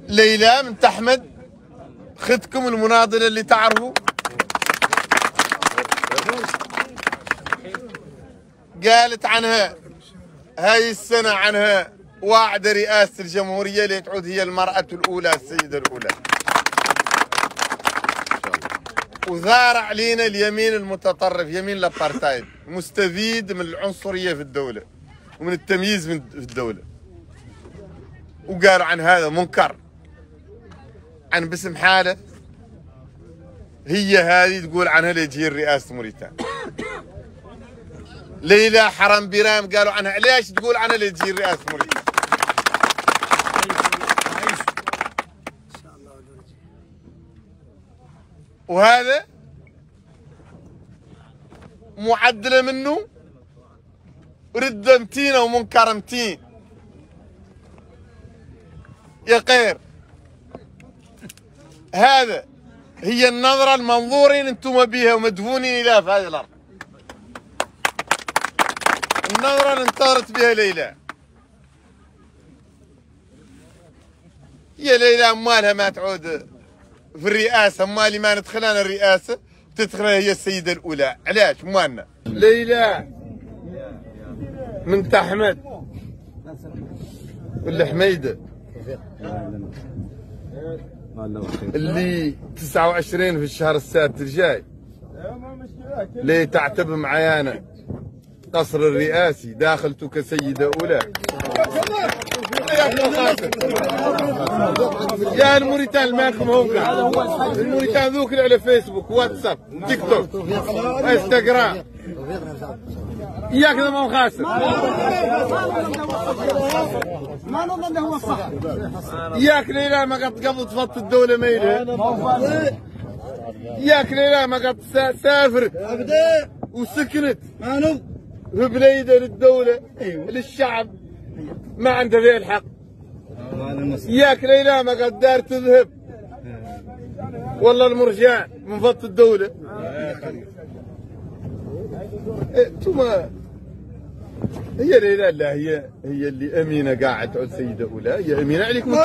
ليلى بنت أحمد خدكم المناضلة اللي تعرفوا، قالت عنها هاي السنة عنها واعدة رئاسة الجمهورية اللي تعود هي المرأة الأولى السيدة الأولى، وثار علينا اليمين المتطرف يمين الابارتايد مستفيد من العنصرية في الدولة ومن التمييز في الدولة، وقالوا عن هذا منكر، عن باسم حالة هي هذه تقول عنها لتجي رئاسة موريتانيا. ليلى حرم بيرام قالوا عنها ليش تقول عنها لتجي رئاسة موريتانيا. وهذا معدلة منه رد 200 ومنكر 200 يا خير. هذا هي النظرة المنظورين انتم بيها ومدفونين الى في هذه الارض، النظرة اللي انتظرت بها ليلى. يا ليلى مالها ما تعود في الرئاسة، مالي ما ندخل انا الرئاسة وتدخلها هي السيدة الأولى، علاش مالنا؟ ليلى بنت أحمد ولا حميدة اللي 29 في الشهر السادس الجاي ليه تعتب معايانا قصر الرئاسي داخلته كسيدة أولى. يا الموريتان مالكم هم الموريتان ذوك اللي على فيسبوك واتساب تيك توك انستغرام ياك ما هو خاسر، ما نظن هو الصح. ياك ليلى ما قد قبضت فضت الدولة ميلة، ياك ليلى ما قد سافرت وسكنت في بليدة للدولة للشعب ما عنده ذي الحق، ياك ليلى ما قد دار تذهب والله المرجع من فضت الدولة. ثم هي ليلى لا هي اللي أمينة قاعد تعود سيدة أولى، هي أمينة عليكم.